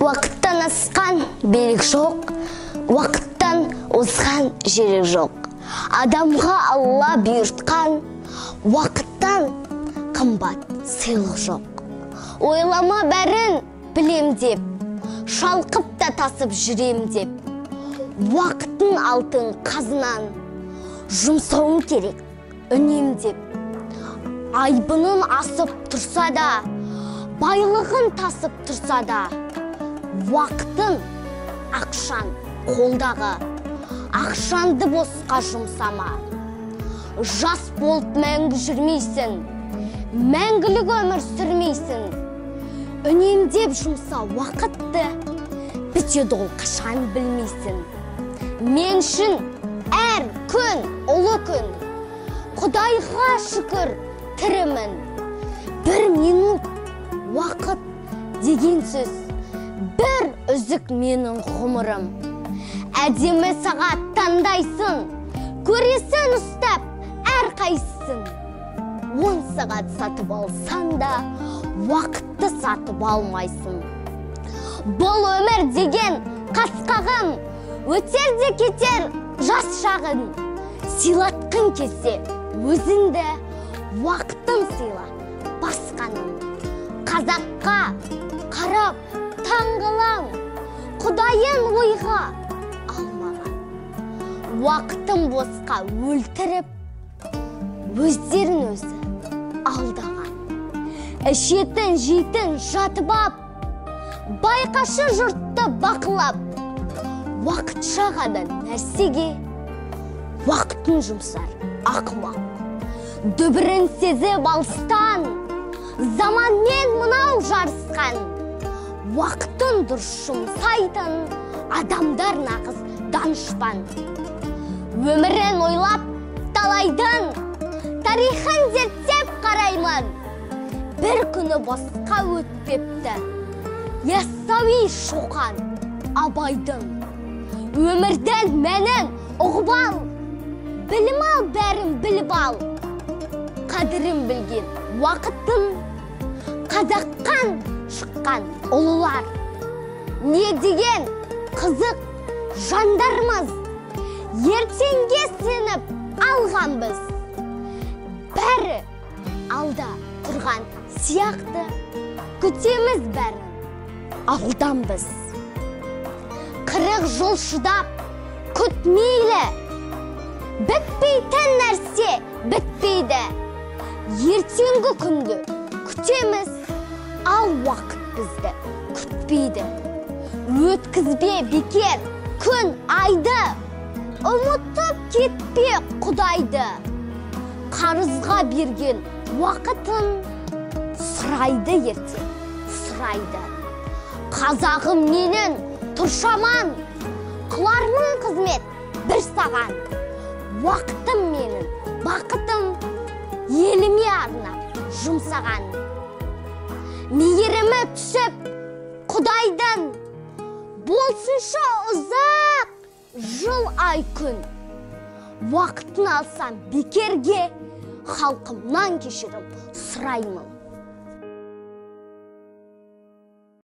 Уақыттан асқан берік жоқ, уақыттан озған жерік жоқ. Адамға Алла бұйыртқан, уақыттан қымбат сыйлық жоқ. Ойлама бәрін білем деп, шалқып та тасып жүрем деп. Уақыттың алтын қазынан жұмсауым керек үнемдеп. Айбының асып тұрса да, байлығын тасып тұрса да, уақытын ақшан қолдағы, ақшанды босқа жұмсама. Жас болып мәңгі жүрмейсің, мәңгілік өмір сүрмейсің. Үнемдеп жұмса уақытты, бітеді ол қашан білмейсің. Мен үшін әр күн ұлы күн, Құдайға шүкір тірімін. Бір минут уақыт деген сөз, бір үзік менің ғұмырым. Әдемі сағат таңдайсың, көресің ұстап әр қайсысын. 10 сағат сатып алсан да, уақытты сатып алмайсың. Бұл өмір деген қасқағым, өтер де кетер жас шағын. Сыйлатқың келсе өзіңді, уақытын сыйла басқаның. Қазаққа қарап таңғалам, Құдайын ойға алмаған. Уақытын босқа өлтіріп, өздерін өзі алдаған. Ішетін жейтін жатып ап, байқашы жұртты бақылап. Уақытша ғана нәрсеге уақытын жұмсар ақымақ. Дүбірін сезіп алыстан, заманмен мынау жарысқан. Уақытын дұрыс жұмсайтын адамдар нағыз данышпан. Өмірін ойлап талайдың, тарихын зерттеп қараймын. Бір күні босқа өтпепті Яссауи Шоқан Абайдың. Өмірден мәнін ұғып ал, білім ал, бәрін біліп ал. Қадірін білген уақыттың, қазақтан шыққан ұлылар. Не деген қызық жандармыз, ертеңге сеніп алғанбыз. Бәрі алда тұрған сияқты, күтеміз бәрін алданбыз. 40 жыл шыдап күтмейлі, бітпейтін нәрсе бітпейді. Ертеңгі күнді күтеміз, ал уақыт бізді күтпейді. Өткізбе бекер күн айды, ұмытып кетпе Құдайды. Қарызға берген уақытын сұрайды ертең, сұрайды. Қазағым менің тұршаман, қылармын қызмет бір саған. Уақытым менің, бақытым, еліме арнап жұмсаған. Мейірімі түсіп Құдайдан, болсынша ұзақ жыл ай күн. Уақытын алсам бекерге, халқымнан кешірім сұраймын.